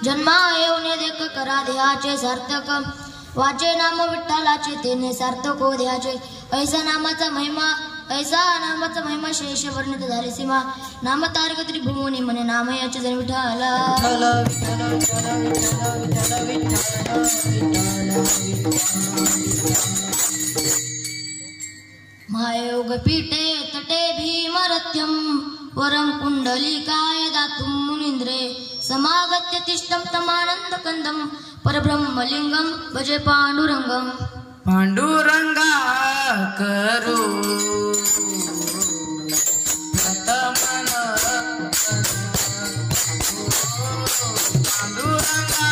जन्मा येऊने देख करा देहाचे सार्थक वाचे नाम विठ्ठलाचे तेने सार्थक हो देहाचे ऐसा नामाचा महिमा शेष वर्णित झाले सीमा नाम तारक त्रिभुवनी म्हणे नाम याचे जण विठ्ठल महायोग पीठे तटे भीमरथ्यम वरम कुंडलिकाय दातुम मुनींद्रे समागत्य तिष्ठम तमानंद कंदम परब्रह्मलिंगम भजे पांडुरंगम पांडुरंगा करू प्रथमन पांडुरंगा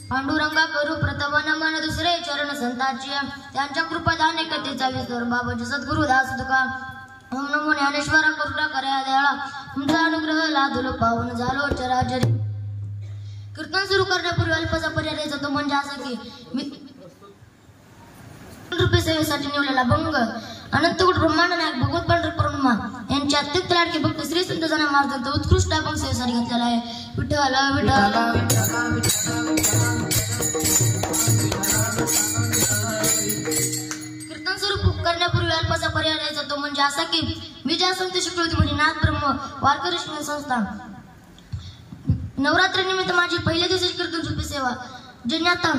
पांडुरंगा करू प्रथम नमन दुसरे चरण संतांची त्यांच्या कृपादाने कथेचा विस्तार बाबाजी सद्गुरु दास तुका ओम नमो ज्ञानेश्वरा करुणा कर्या दयाळा तुमचा अनुग्रह लादलो पावन झालो चराचरी कीर्तन सुरू करण्यापूर्वी अल्पसा पर्याय द्यायचा तो म्हणजे असं की मी रुपये सेवेसाठी निवडलेला भंग अनंतकुट ब्रह्मांड नायक भगवत पंढरपूरमा यांच्या अत्यंत लाडके भक्त श्री संत जना महाराजांचा उत्कृष्ट अभंग सेवेसाठी घेतलेला आहे विठ्ठल विठ्ठल कीर्तन सुरू करण्यापूर्वी अल्पसा पर्याय द्यायचा तो म्हणजे असा की मी ज्या संत शिकवली म्हणजे नाथ ब्रह्म वारकरी शिक्षण संस्था नवरात्री निमित्त माझी पहिल्या दिवसाची कीर्तन सुरू सेवा ज्यांनी आता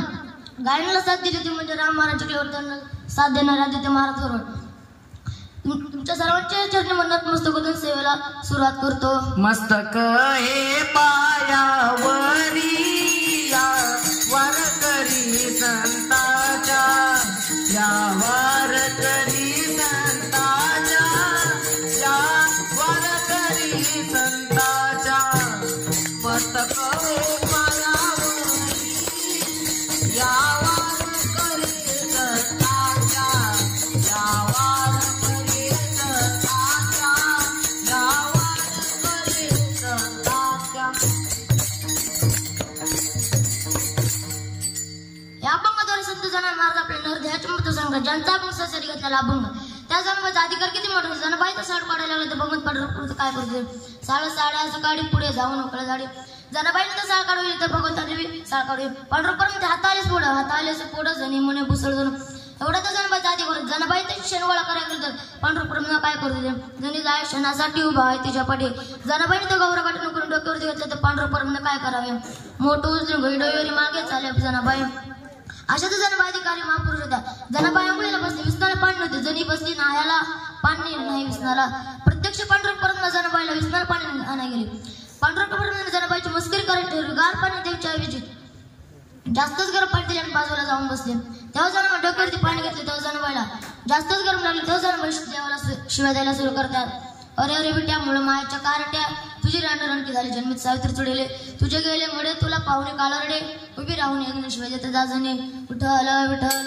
गायनाला साथ दिली होती म्हणजे राम महाराज चिखलीवर त्यांना साथ देणारे आदित्य महाराज करून तुमच्या सर्वांच्या चरणी मनात मस्तक होऊन सेवेला सुरुवात करतो मस्तक हे पायावरी या वारकरी संताच्या या वारकरी संताच्या या वारकरी संताच्या मस्तक हे पायावरी या वारकरी संताच्या या वारकरी संताच्या महाराज आपल्या नरदेहाचे महत्व सांगतात. ज्यांचा आपण ससरी घेतलेला अभंग त्या जन्माचा अधिकार किती मोठा. जनाबाईचा साड काढायला लागला तर भगवंत पंढरपूरचं काय करते. साड्या काढी पुढे जाऊ नकळं झाडी. जनाबाईने तर साळ काढू तर भगवंताने साळ काढू. पंढरपूर हात आलेच पुढं जणी म्हणे भुसळ जण एवढा तर जनाबाईचा अधिकार. जनाबाई तर शेणगोळा करायला तर पंढरपूर काय करू दे. जणी जाय क्षणासाठी उभा आहे तिच्या पाठी. जनाबाईने तर गौरव काढून करून डोक्यावरती घेतलं तर पंढरपूर काय करावे. मोठं उचलून घोडीवरी मागे चाले जनाबाई. अशा तर जनाबाई अधिकारी महापुरुष होत्या. जनाबाई आंघोळीला बसली विसनाला पाणी नव्हते. जणी बसली नाह्याला पाणी नाही विसनाला. प्रत्यक्ष पंढरपूर जनाबाईला विसनाला पाणी आणा गेली. पंढरपूर जनाबाईची मस्करी करायची गार पाणी द्यायच्या ऐवजी जास्तच गरम पाणी दिले आणि बाजूला जाऊन बसले. तेव्हा जनाबाई डोक्यावरती पाणी घेतले. तेव्हा जनाबाईला जास्तच गरम लागले. तेव्हा जनाबाई देवाला शिव्या द्यायला सुरू करतात. अरे अरे बिट्या मुळ मायाच्या कारट्या तुझी रांडरणकी झाली जन्मित सावित्री चुडेले. तुझे गेले मुळे तुला पाहुणे काळरडे. उभी राहून एक शिवाय देत जाजने विठ्ठल विठ्ठल.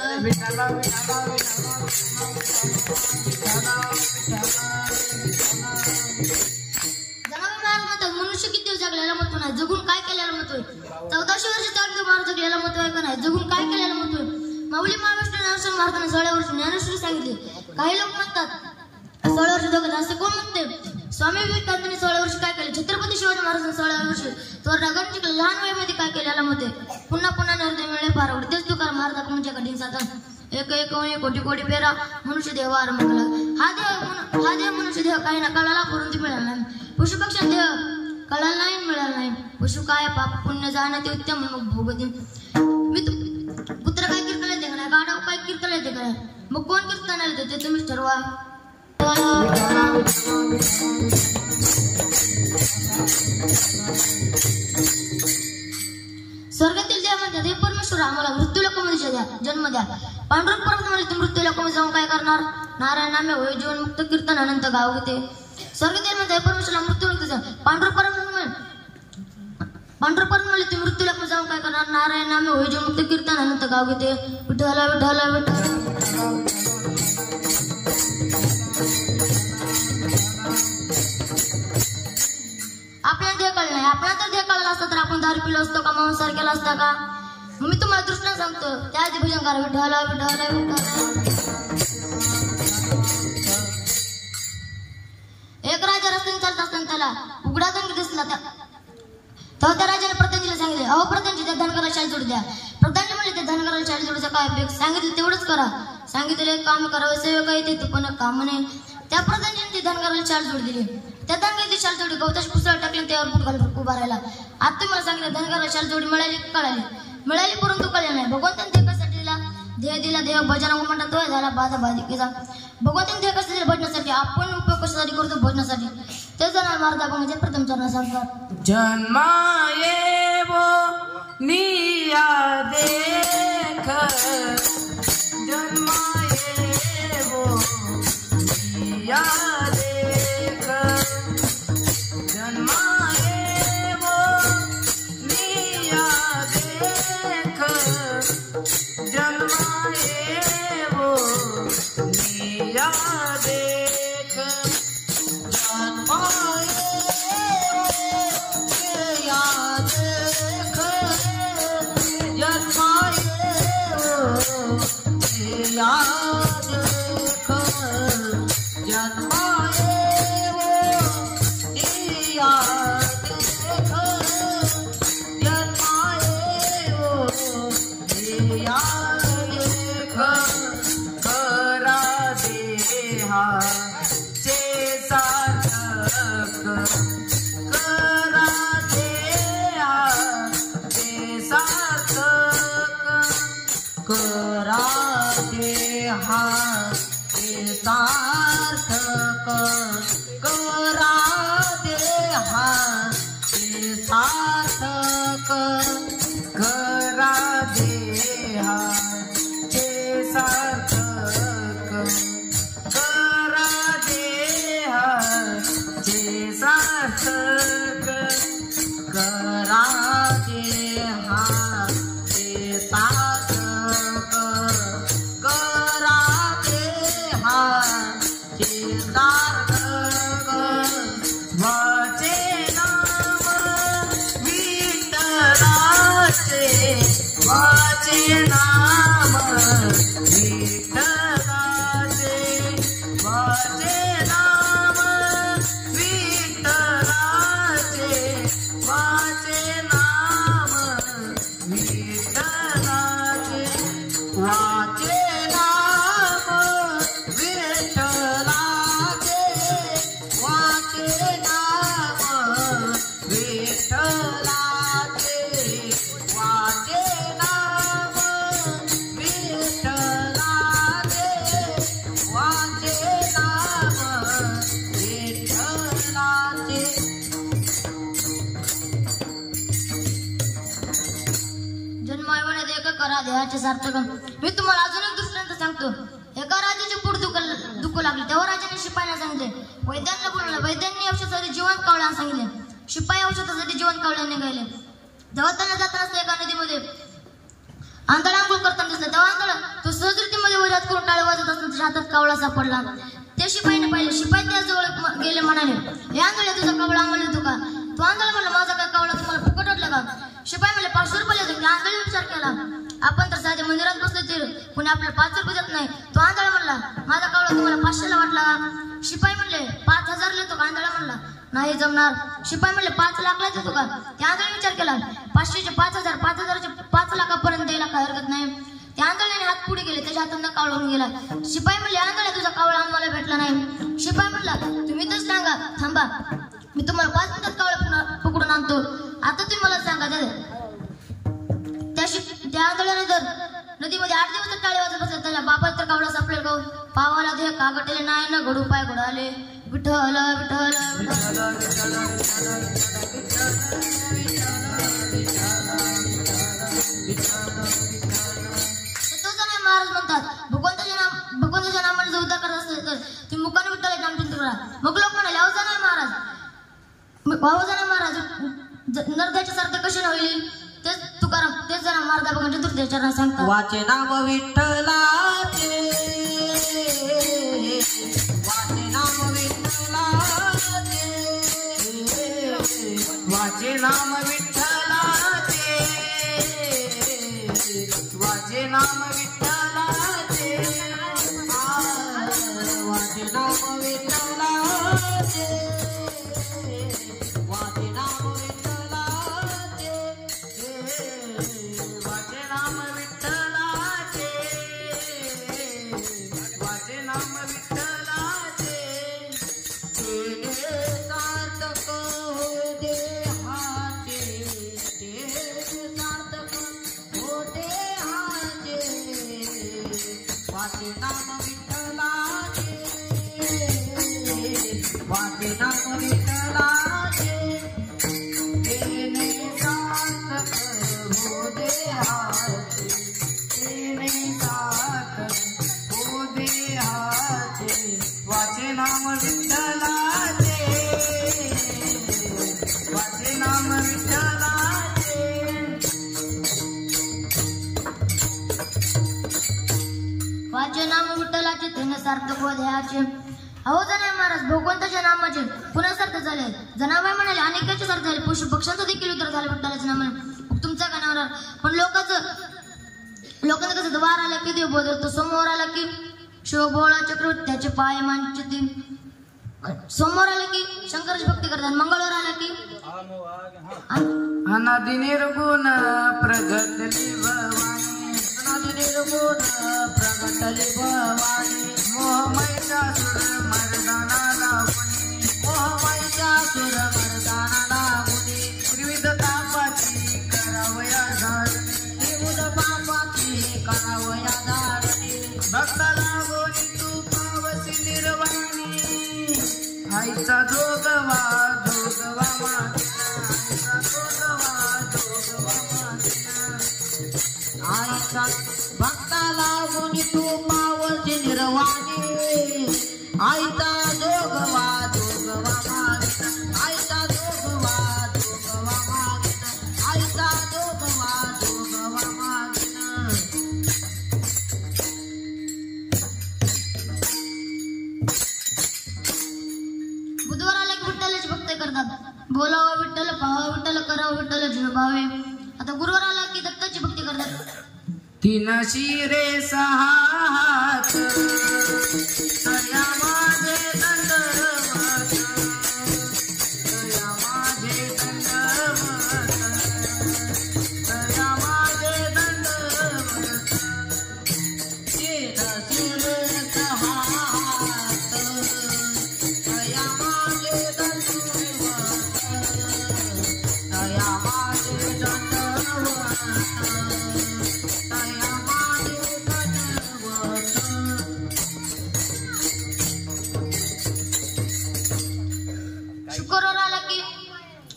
मनुष्य किती जगलेला महत्व नाही जगून काय केलेलं महत्व आहे. 1400 वर्ष चालतो महाराज जगलेला महत्व आहे का नाही. जगून काय केलेलं महत्व आहे. माऊली महाराष्ट्र ज्ञानेश्वर महाराजांनी 16 वर्ष ज्ञानेश्वरी सांगितले. काही लोक म्हणतात 16 वर्ष जगत असे कोण म्हणते. स्वामी विवेकानंदांनी 16 वर्ष काय केले. छत्रपती शिवाजी महाराजांनी 16 वर्ष तो नगर जिंकले. लहान वयामध्ये काय केलेलं म्हणते. पुन्हा हृदय मिळे फार आवडते. तेच तुकार महाराज म्हणजे कठीण साधन. एक कोटी कोटी पेरा मनुष्य देव आरंभ केला. हा देव मनुष्य देव काही ना कळाला परंतु मिळाला नाही. पशु पक्षी देव कळाला नाही मिळाला नाही. पशु काय पाप पुण्य जाणं ते उत्तम मग भोगते. मी कुत्र काय कीर्तन येते का नाही. गाढव काय कीर्तन येते का नाही. मग कोण कीर्तन येते ते तुम्हीच ठरवा. स्वर्गातील देव म्हणतात हे परमेश्वर आम्हाला मृत्यू लोकांमध्ये जन्म द्या. पांडुरंग पर्वत म्हणजे मृत्यू लोकांमध्ये जाऊन काय करणार. नारायण नामे होय जीवन मुक्त कीर्तन अनंत गाव होते. स्वर्गातील म्हणतात परमेश्वरला मृत्यू लोक पांडुरंग पर्वत म्हणजे ते मृत्यू लोक जाऊन काय करणार. नारायण नामे होय जीवन मुक्त कीर्तन अनंत गाव घेते. विठ्ठल विठ्ठल विठ्ठल. आपल्याला देह कळलं नाही. आपल्याला तर देह कळला असता तर आपण दारू पिलो असतो का मांसाहार केला असता का. मग मी तुम्हाला दृष्टांत सांगतो त्या आधी भजन करा. विठ्ठल विठ्ठल विठ्ठल. एक राजा रस्त्याने चालत असताना त्याला उघडा जंग दिसला. तेव्हा त्या राजाने प्रधानजीला सांगितले अहो प्रधानजी त्या धनगराला शाळेत जोडू द्या. प्रधानजी म्हणजे त्या धनगराला शाळेत जोडायचा काय उपयोग. सांगितलं तेवढंच करा. सांगितले काम करावं सेवक येते ते पण काम नाही. त्या प्रधानजीने ती धनगराला शाळेत जोड दिली. त्या धनगराची शाळेत जोडी गवताची पुसळ टाकली त्यावर बुट घालून उभा राहिला. आता तुम्हाला सांगितलं धनगराला शाळेत जोडी मिळाली मिळाली परंतु कळले नाही. भगवंताने ते कशासाठी दिला. देह दिला देव भजना म्हणतात तो झाला बाजा बाधिकेचा. भगवंताने देह कशासाठी भजनासाठी. आपण उपयोग कशासाठी करतो भजनासाठी. ते जाणार महाराज म्हणजे प्रथम चरण सांगतात. जन्माये वो निया देख जन्माये वो निया देख जन्माये वो निया देख जन्माये वो निया देख जन्माये याद जन्माए वो याद जन्माए वो याद करा देहा चे सार्थक करा देहा चे सार्थक करा देहा ते सार्थक करा देहा ते सार्थक करा देहा ते सार्थक करा देहा ते सार्थक करा देहा ते सार्थक वाचे नाम याचे सार्थक. मी तुम्हाला अजून एक दृष्टांत सांगतो. एका राजाचे पोट दुखू लागले तेव्हा राजाने शिपायांना सांगितले. वैद्यांना बोलवलं. वैद्यांनी औषधासाठी जिवंत कावळ्यांना सांगितले. शिपाई औषधासाठी जिवंत कावळ्यांना निघाले. जेव्हा त्यांना जाताना एका नदीमध्ये आंधळ आंघोळ करताना दिसला. तेव्हा आंधळ तो सहजरीतीमध्ये वैरात करून टाळे वाजत असताना त्याच्या हातात कावळा सापडला. त्या शिपाईने पाहिले. शिपाई त्याजवळ गेले, म्हणाले, हे आंधळ तुझा कावळा आम्हाला देतो का? तो आंधळ म्हणला, माझा काय कावळा तुम्हाला फुकट वाटला का? शिपाई म्हणले, 500 रुपये देतो. आंधळी विचार केला, आपण तर साध्या मंदिरात बसलो तर कुणी आपल्याला 5 रुपये देत नाही. तो आंधळ म्हणला, माझा कावळा तुम्हाला 500ला वाटला. शिपाई म्हणले, 5000 देतो का? आंधळा म्हणला, नाही जमणार. शिपाई म्हणले, 5 लाखला देतो का? त्या आंधळी विचार केला, 500चे 5000, 5000चे 5 लाखापर्यंत द्यायला काय हरकत नाही. त्या आंधळ्याने हात पुढे गेले. त्याच्या हातांना कावळा होऊन गेला. शिपाई म्हणले, आंधळ्या तुझा कावळा आम्हाला भेटला नाही. शिपाई म्हणला, तुम्ही तर सांगा, थांबा, मी तुम्हाला 5 मिनिटात कावळा पकडून आणतो. आता तुम्ही मला सांगा. त्या आंधळ्याने जर नदीमध्ये 8 दिवस टाळे वाजत बसले त्याच्या बापात तर कावळा सापडेल का? पावाला दे कागटेले नाही ना घडू पाय घोडाले. विठ्ठल विठ्ठल महाराज म्हणतात, भगवंताच्या नामाने जर उद्धार करत असेल तर तुम्ही मुखाने विठ्ठल नामचिंतन करा. मग लोक म्हणाले, अहो जाणार महाराज नरकाचे सार्थ कसे होईल? तेच तुकाराम तेच जरा महाराज भगवान चतुर्थी चरण सांगतात. वाचे नाम विठ्ठलाचे, वाचे नाम विठ्ठलाचे, वाचे नाम विठ्ठलाचे, वाचे नाम विठ्ठलाचे, वाचे नाम विठ्ठलाचे, वाचे नाम विठ्ठलाचे, वाचे नाम विठ्ठलाचे, वाचे नाम विठ्ठलाचे. केले सार्थक हो देहाचे, केले सार्थक हो देहाचे, वाचे नाम विठ्ठलाचे, वाचे नाम विठ्ठलाचे. केले सार्थक हो देहाचे, केले सार्थक हो देहाचे, वाचे नाम विठ्ठलाचे, वाचे नाम विठ्ठलाचे. वाचे नाम विठ्ठलाचे त्याने सार्थक हो द्यायचे. अहो जनाबाई महाराज भगवंताच्या नामाचे पुन्हा सार्थ झाले. जनाबाई म्हणाले, अनेकाचे सार्थ झाले. पशु पक्ष्यांचं देखील उद्धार झाले विठ्ठलाच्या नामाने. तुमचा गाण्यावर पण लोकांना कसं द्वार आला की देव बोलतो, समोर आला की शिवभोळा चक्रवर्त्याचे पाय मांडते. सोमवार आला की शंकराची भक्ती करतात. मंगळवार आला की अनादि निर्गुण प्रगटली भवानी, अनादि निर्गुण प्रगटली भवानी. मोहमयीचासुर मर्दाना लागुनी, मोहमयीचासुर मर्दाना लागुनी. त्रिविध तापाची करावया धारणी, त्रिविध पापाची करावया धारणी. भक्ता लागोनी तू पावसी निर्वाणी. आईचा जोगवा जोगवा मागीना, आईचा जोगवा जोगवा मागीना. आईचा भक्ता लागोनी तू पावसी निर्वाणी. आईचा जोगवा जोगवा मागीना, आईचा जोगवा जोगवा मागीना, आईचा जोगवा जोगवा मागीना. बुधवार आला की विठ्ठलाची भक्ती करतात. बोलावं विठ्ठल, पाहावं विठ्ठल, करावं विठ्ठल, जीव भावे. आता गुरुवार आला की दत्ताची भक्ती करतात. 3 शिरे 6 हात, तया माझे दंडवत, तया माझे दंडवत, तया माझे दंडवत. 3 शिरे 6 हात, तया माझे दंडवत, तया माझे दंडवत, तया माझे दंडवत. शुक्रवार आला की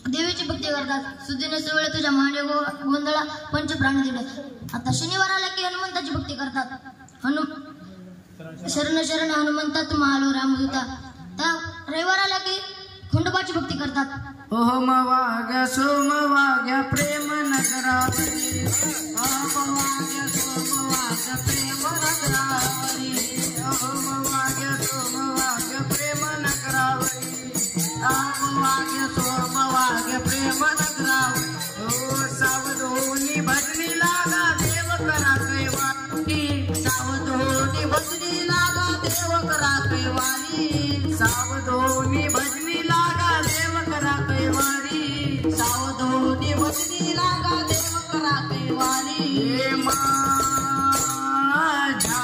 देवीची भक्ती करतात. सुदिने वेळे तुझ्या मांडे गोंधळा पंचप्राणी दिले. आता शनिवार आला की हनुमंताची भक्ती करतात. शरण शरण हनुमंता तुम्हा आलो रामदूता. त्या रविवार आला की खंडोबाची भक्ती करतात. ओम वाग्या सोम वाग्या प्रेम नगरावरी. ओम वाग्या सोम वाग्या प्रेम नगरावरी. ओम वाग्या सोम वाग्या प्रेम नगरावरी. ओम वाग्या सोम वाग्या प्रेम नगरावरी. ओ सावधोनी भजनी लागा देव करा कैवारी. सावधोनी भजनी लागा देव करा कैवारी. सावधोनी भजनी लागा देव करा कैवारी. सावधोनी भजनी लागा देव करा कैवारी. माझ्या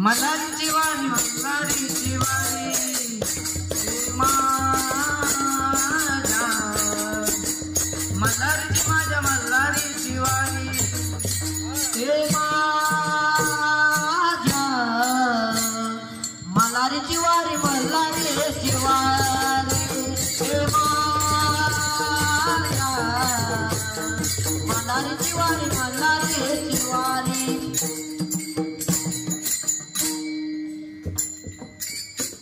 मल्हारीची वारी मल्हारीची वारी. माझ्या मल्हारीची माझ्या मल्हारीची वारी. माझ्या मल्हारीची वारी मल्हारीची वारी. मल्हारीची वारी मल्हारीची वारी.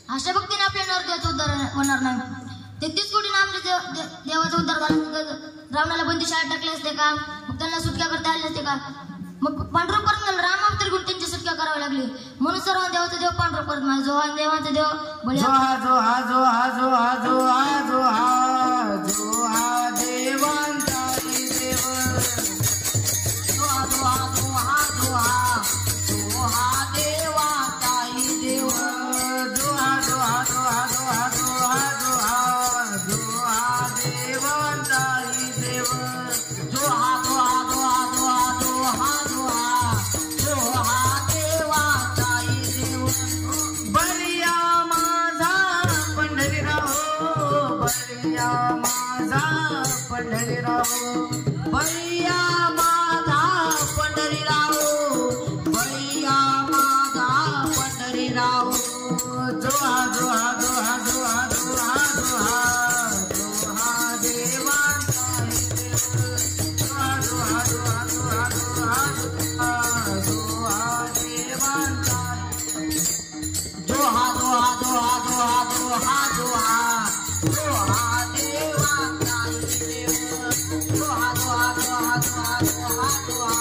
अशा भक्तीने आपल्या नरदेवाचा उद्धार होणार नाही. 33 कोटी नाम देवाचा उद्धार झाला. रावणाला बंदी शाळेत टाकले असते का? मग त्यांना सुटका करता आली असते का? मग पांडुरंग परत राम अवतार घेऊन त्यांची सुटका करावी लागली. म्हणून सर्व देवाचा देव पांडुरंग परत माझा जो हा देवाचा देव जोहा जोहा जोहा जोहा जोहा जोहा जोहा देवांचा देव. जोहा जोहा जोहा जोहा जोहा देवांचा देव. जोहा जोहा जोहा जोहा जोहा जोहा जोहा देवांचा देव. जोहा जोहा जोहा जोहा जोहा जोहा जोहा देवांचा देव. बलिया माझा पंढरीराव. बलिया माझा पंढरीराव. बलिया माझा पंढरीराव. बलिया माझा पंढरीराव. जोहा जोहा जोहा जोहा जोहा जोहा जोहा देवांचा देव. जोहा जोहा जोहा जोहा जोहा जोहा जोहा देवांचा. जोहा जोहा जोहा जोहा जोहा जोहा जोहा देवांचा देव. जोहा जोहा जोहा जोहा जोहा जोहा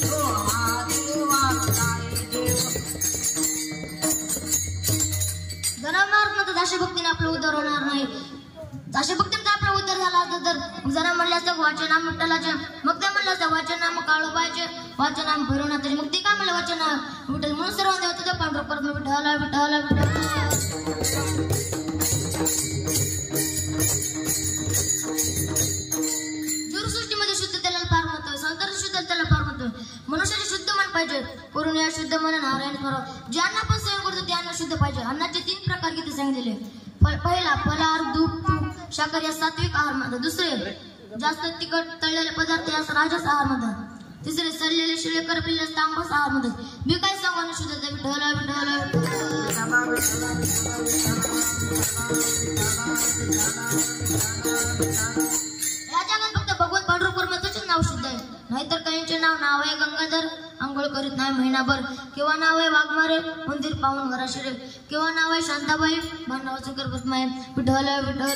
जोहा देवांचा देव. जनावर दाशी भक्तीने आपलं उद्धार होणार नाही. दाशी भक्तीने आपला उद्धार झाला असता तर जरा म्हणलं असतं वाचे नाम विठ्ठलाचे. मग ते म्हणलं असतं वाचे नाम काळोबाचे. वाचे नाम भैरवनाथ. मग ते काय म्हणलं वाचे नाम विठ्ठल. म्हणून सर्व देवाचं ते पांडुरंग परत विठ्ठल विठ्ठल विठ्ठल. जीवसृष्टीमध्ये शुद्ध त्याला फार महत्व आहे. संसार शुद्ध त्याला फार महत्व आहे. मनुष्याचे शुद्ध मन पाहिजे. करून या शुद्ध मन नारायण स्मरण. जे अन्न आपण सेवन करतो ते अन्न शुद्ध पाहिजे. अन्नाचे 3 प्रकार किती सांगितलेले. पहिला फलाहार दूध तूप साखर या सात्विक आहार म्हणतात. दुसरे जास्त तिखट तळलेले पदार्थ यास राजस आहार म्हणतात. तिसरे सडलेले शिळे करपलेले तांबस आहार म्हणतात. मी काय सांगू शुद्ध विठ्ठल विठ्ठल. या जगात फक्त भगवत पांडुरंग परमेश्वराचे नाव शुद्ध आहे. नाहीतर काहींचे नाव आहे गंगाधर आंघोळ करीत नाही महिनाभर. किंवा नाव आहे वाघमारे मंदिर पाहून घरा शिरे. किंवा नाव आहे शांताबाई भांडवाचं करपत माय. विठ्ठल विठ्ठल.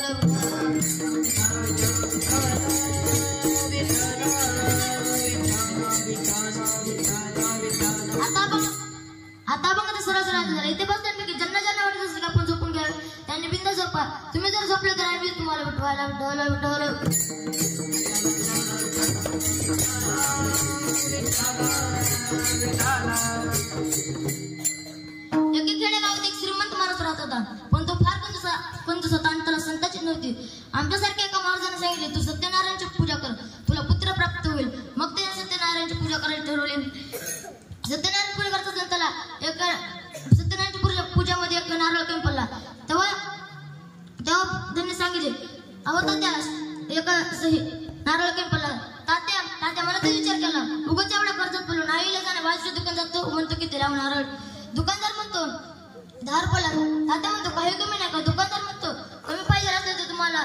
आता बघा ते सरळ झालं. इथे बसल्यापैकी ज्यांना ज्यांना वाटत असेल आपण झोपून घ्यावे त्यांनी बिंदा झोपा. तुम्ही जर झोपले तर आम्ही तुम्हाला विठवायला विठवलं विठवलं. एके खेडेगावात एक श्रीमंत माणूस राहत होता. पण तो फार कंजूस होता आणि त्याला संताची नव्हती. आमच्यासारख्या एका महाराजाने सांगितले तू सत्यनारायणची पूजा कर तुला पुत्र प्राप्त होईल. मग त्याने सत्यनारायणची पूजा करायला ठरवली. सत्यनारायण पूजा करत असताना त्याला एक सत्यनारायणच्या पूजामध्ये एक नारळ कमी पडला. तेव्हा त्यांनी सांगितले अहो तात्या एक नारळ कमी पडला. तात्या मला तर विचार केला उगाच एवढ्या कर्जात पडलो. नाहीला जाणे बाजूच्या दुकान जातो म्हणतो किती लावून नारळ. दुकानदार म्हणतो 10 रुपयाला. तात्या म्हणतो काही कमी नाही का. दुकानदार म्हणतो कमी पाहिजे असलं तर तुम्हाला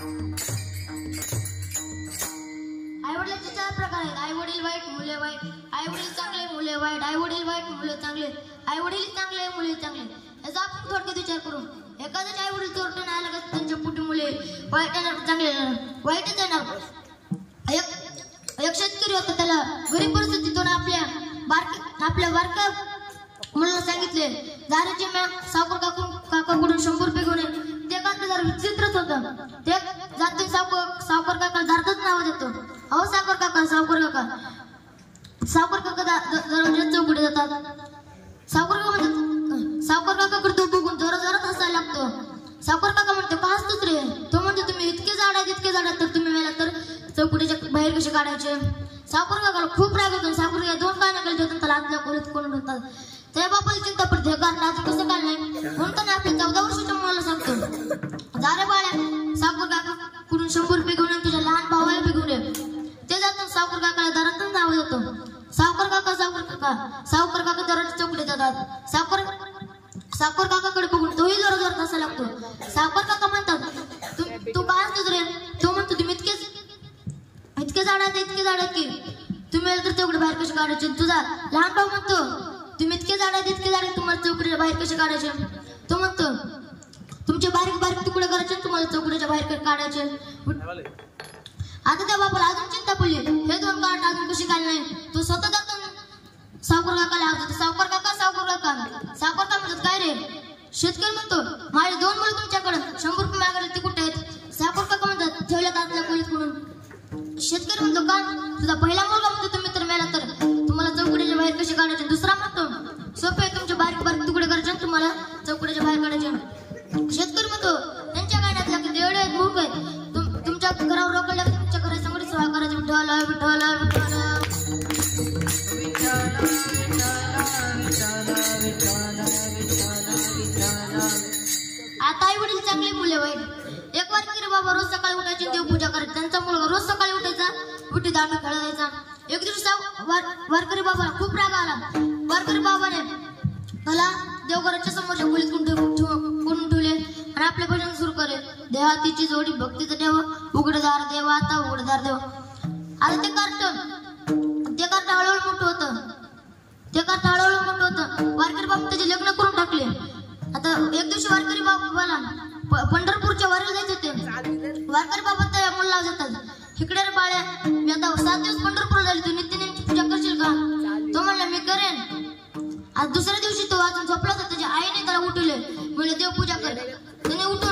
मुले वाईट, आई वडील चांगले मुले वाईट, आई वडील वाईट मुले चांगले, आई वडील चांगले मुले चांगले. याचा आपण थोडक्यात विचार करू. एखाद्याचे आई वडील चोरटे नाही आलं का त्यांच्या पोटी मुले वाईट येणार चांगले येणार, वाईटच येणार. एक शेतकरी होता, त्याला गरीब परिस्थितीतून आपल्या बारक्या मुलाला सांगितले दारूचे म्या सावकार काकाकडून 100 रुपये घेऊन ये. ते काका जरा विचित्रच होतं. ते जाते सावकार काका दारतच नाव देतो. अहो सावकार काका दरवाजा चौकडे जातात. सावकार काका करतो बघून जरा हसायला लागतो. सावकार काका म्हणतो का हसतोच रे. तो म्हणतो तुम्ही इतके झाड आहेत तर तुम्ही मेला तर चौकटीच्या बाहेर कसे काढायचे. सावकार काकाला खूप राग येतो. सावकार काका 2 काना केले होते त्याला आतल्या खोलीत कोण होतात. त्या बापाला चिंता पडते कारण अजून कसं काढलंय म्हणून त्याने आपल्या 14 वर्षाच्या मुलाला सांगतो जा रे बाळ्या सावकार काका कडून 100 रुपये घेऊन तुझ्या लहान भावाला बी घेऊन ये. ते जातो सावकार काकाला दारातच नाव देतो. सावकार काका दरवाजा चौकडे जातात. सावकार काकाकडे बघून तोही जोरात हसायला लागतो. सावकार काका म्हणतात तू काय असतोस रे. तो म्हणतो तुम्ही इतके झाड आहेत की तुम्ही तर चौकडे बाहेर कसे काढायचे. तुझा लहान भाऊ म्हणतो तुम्ही इतके झाड आहेत तुम्हाला चौकड्याच्या बाहेर कसे काढायचे. तो म्हणतो तुमचे बारीक तुकडे करायचे तुम्हाला चौकड्याच्या बाहेर काढायचे. आता त्या बापाला अजून चिंता पडली. हे 2 कार्ड अजून कशी काढले. तो स्वतः जातो सावकार काकाला आवडतो. सावकार काका म्हणतात काय रे. शेतकरी म्हणतो माझे 2 मुलं तुमच्याकडे 100 रुपये मागायला ते कुठे आहेत. सावकार काका म्हणतात ठेवल्यात आतल्या खोलीत म्हणून. शेतकरी म्हणतो का तुझा पहिला मुलगा म्हणतो तुम्ही तर मेला तर तुम्हाला चौकड्याच्या बाहेर कसे काढायचे. दुसरा म्हणतो सोपे तुमचे बारीक तुकडे करायचे तुम्हाला चौकड्याच्या बाहेर काढायचे. शेतकरी म्हणतो त्यांच्या गाड्यातल्या एवढे आहेत मूर्ख आहेत. तुमच्या घरावर रोखल्या तुमच्या घरासमोर सेवा करायची. विठ्ठल आता आई वडील चांगले मुले वाईट. एक वारकरी बाबा रोज सकाळी उठायचे देवपूजा करायची. त्यांचा मुलगा रोज सकाळी उठायचा विटी दांडू खेळायचा. एक दिवशी वारकरी बाबाला खूप राग आला. वारकरी बाबाने त्याला देवघराच्या समोरच्या खोलीत कोण ठेवले आणि आपले भजन सुरू करे. देहातीची जोडी भक्तीचं देव उघडदार देव आता उघडदार देव. आता ते कार्ट हळूहळू मोठं होतं. वारकरी बाबा त्याचे लग्न करून टाकले. आता एक दिवशी वारकरी बाबाला पंढरपूरच्या वारीला जायचे होते. वारकरी बाबा त्या मुलाला जातात इकडे रे बाळ्या मी आता 7 दिवस पंढरपूरला झाली तू नित्यनेमची पूजा करशील का. तो म्हणला मी करेन. आज दुसऱ्या दिवशी तो अजून झोपला होता. त्याच्या आईने त्याला उठवले म्हणजे देवपूजा कर. त्याने उठून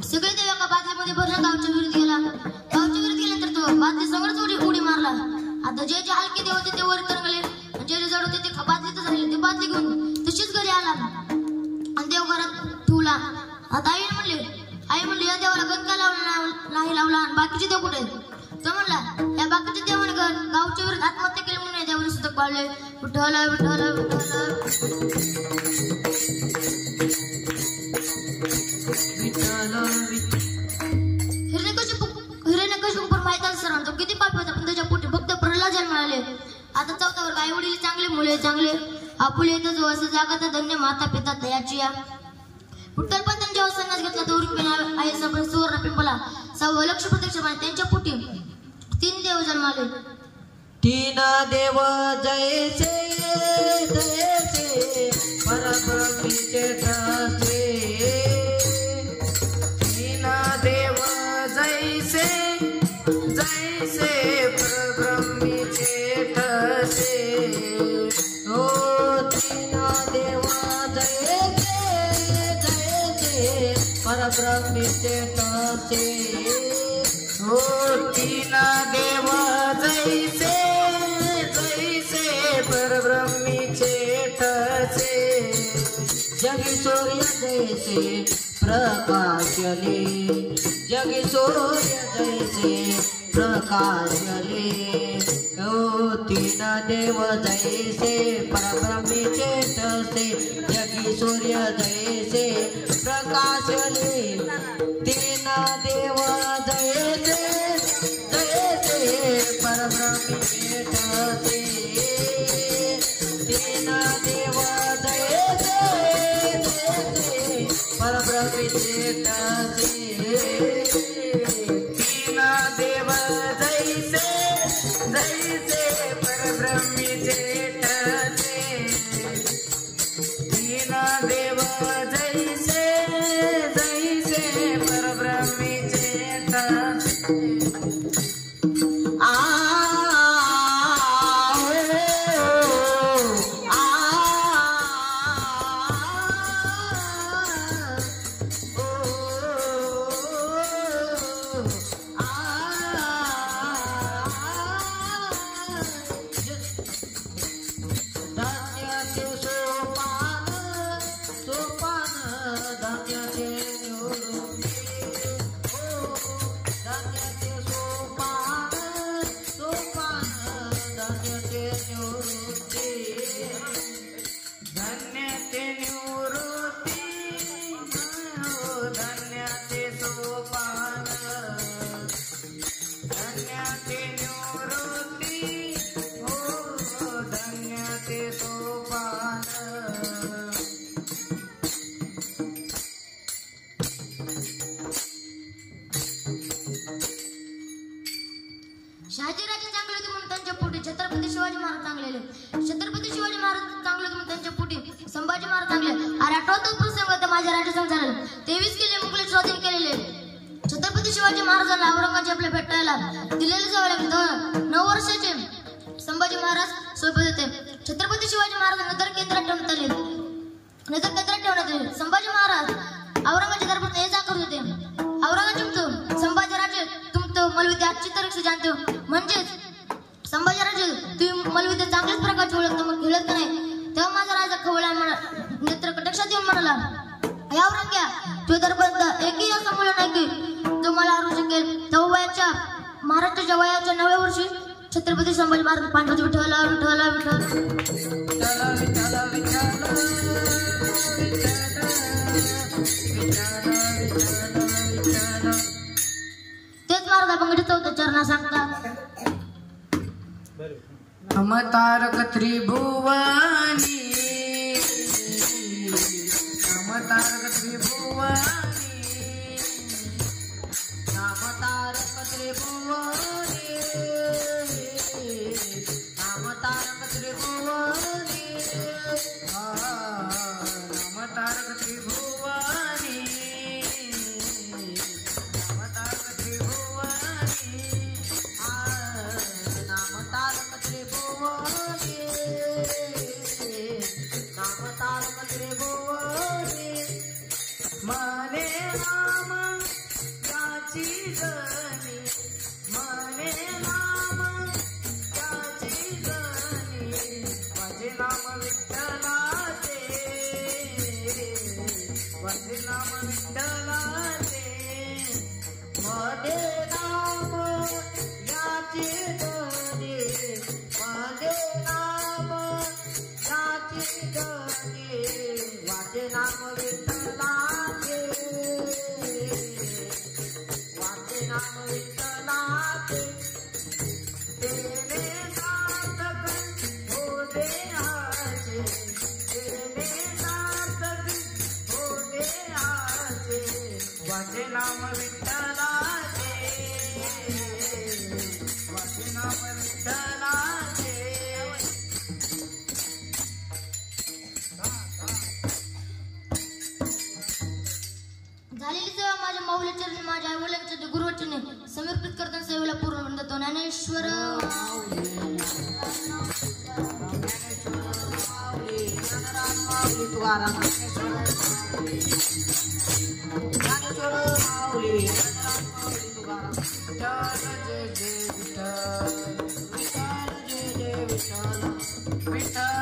सगळे देव एका बादलीमध्ये भरलं. गावच्या विरुद्ध गेला तर तो बादली सगळंच उडी मारला. आता जे हलके देव होते ते वर तरंगले जे जड होते ते बादलीतच राहिले. ते बादली घेऊन तशीच घरी आला आणि देवघरात ठेवला. आता आई म्हणली या देवाला गंगा नाही लावला आणि बाकीचे देव कुठे. तो म्हणला या बाकीचे देवाने गावच्या विरुद्ध आत्महत्या केली म्हणून या देवाने सुद्धा पाळले. विठ्ठल हिरण्यकशिपूवर माहिती आहे सर्वांना किती पाप होता पण त्याच्या पोटी फक्त प्रल्हाद जन्माला आले. आता 4था वर्ग आई वडील चांगले मुले चांगले आपुले येतं जो असं जागाचा धन्य माता पिता दयाची या. विठ्ठल पण त्यांच्या संन्यास घेतला तो आहे सुवर्ण पिंपला 6 लक्ष प्रत्यक्ष त्यांच्या पोटी 3 देव जन्माले. 3 देव जैसे परब्रह्मीचे ठसे. 3 देव जैसे परब्रह्मीचे ठसे. हो 3 देव जैसे परब्रह्मीचे ठसे. हो 3 देव जैसे परब्रह्मीचे ठसे. जगी सूर्य जैसे प्रकाशले. जगी सूर्य जैसे प्रकाशले. हो 3 देव जैसे परब्रह्मीचे ठसे. जगी सूर्य जैसे प्रकाशले. 3 देव जैसे परब्रह्मीचे ठसे. 3 देव जैसे परब्रह्मीचे ठसे. 3 देव जैसे धान्याचे निवृत्ती हो धान्याचे सोपान सोपान धान्याचे निवृत्ती धान्याचे निवृत्ती हो धान्याचे सोपान धान्याचे निवृत्ती हो धान्याचे सोपान शहाजीराजे चांगले होते म्हणून त्यांच्या पोटी छत्रपती शिवाजी महाराज चांगले आले. छत्रपती शिवाजी महाराज चांगले होते म्हणून त्यांच्या पोटी संभाजी महाराज चांगले. अरे आठवतोच प्रसंग होता माझ्या राज्यासंग झालेला. 23 किल्ले मुघल स्वाधीन केलेले. छत्रपती शिवाजी महाराजांना औरंगजेबला भेटायला दिल्लीला जावं लागलं. 9 वर्षाचे संभाजी महाराज सोबत होते. छत्रपती शिवाजी महाराज नगर केंद्रात ठेवण्यात आले. नगर केंद्रात ठेवण्यात आले. संभाजी महाराज औरंगजेब दरबार ये जा करत होते. औरंगजेब तो संभाजी राजे तुम तो मलविद्या अच्छी तरह से जानते हो म्हणजे संभाजी राजे तुम्ही मलविद्या चांगल्याच प्रकारचे ओळखता मग खेळत का नाही. तेव्हा माझा राजा खवळा नेत्र कटाक्षात येऊन म्हणाला या औरंग्या तू दरबार एकही असं मुलं नाही की तो मला हरू शकेल. तेव्हा वयाच्या महाराष्ट्राच्या वयाच्या 9व्या वर्षी छत्रपती संभाजी महाराज पांडवची विठ्ठला विठ्ठला तेच महाराज आपण 4 चरणा सांगतात. नमतारक त्रिभुवनी नमतारक त्रिभुवनी नमतारक त्रिभुवनी नमतारक त्रिभुवनी नमतारक त्रिभुवनी नमतारक त्रिभुवनी नामतारक त्रिभुवनी नामतारक त्रिभुवनी मने नाम याची गणी मने नाम याची गणी माझे नाम विठ्ठलाचे माझे नाम विठ्ठलाचे माझे नाम याची गणी माझे नाम याची गणी माझे नाम विठ्ठलाचे माझे नाम विठ्ठलाचे तेने सार्थक हो देहाचे तेने सार्थक हो देहाचे माझे नाम विठ्ठलाचे माझे नाम विठ्ठलाचे झालेली सेवा माझ्या माऊली चरणी माझ्या आईवडिलांच्या गुरुवचने समर्पित करताना सेवेला पूर्ण म्हणतो. ज्ञानेश्वर तुकाराम विठ्ठल जय जय विठ्ठल विठ्ठल जय जय विठ्ठल विठ्ठल